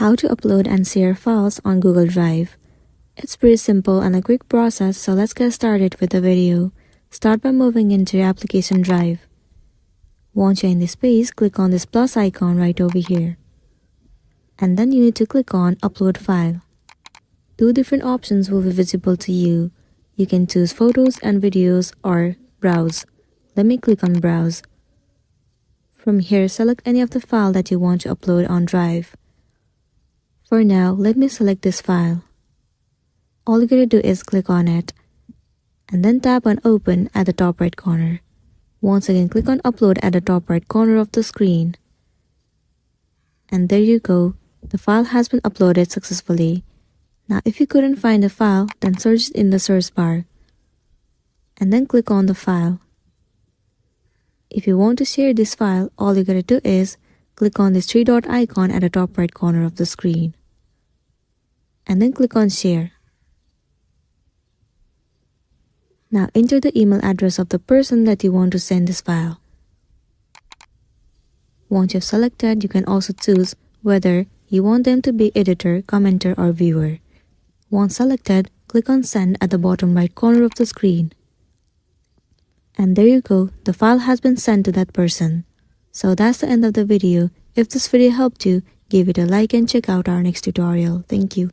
How to upload and share files on Google Drive. It's pretty simple and a quick process, so let's get started with the video. Start by moving into your application Drive. Once you're in this page, click on this plus icon right over here. And then you need to click on Upload File. Two different options will be visible to you. You can choose Photos and Videos or Browse. Let me click on Browse. From here, select any of the file that you want to upload on Drive. For now, let me select this file. All you gotta do is click on it and then tap on Open at the top right corner. Once again, click on Upload at the top right corner of the screen. And there you go, the file has been uploaded successfully. Now if you couldn't find the file, then search it in the search bar and then click on the file. If you want to share this file, all you gotta do is click on this three dot icon at the top right corner of the screen and then click on Share. Now enter the email address of the person that you want to send this file. Once you've selected, you can also choose whether you want them to be editor, commenter, or viewer. Once selected, click on Send at the bottom right corner of the screen. And there you go, the file has been sent to that person. So that's the end of the video. If this video helped you, give it a like and check out our next tutorial. Thank you.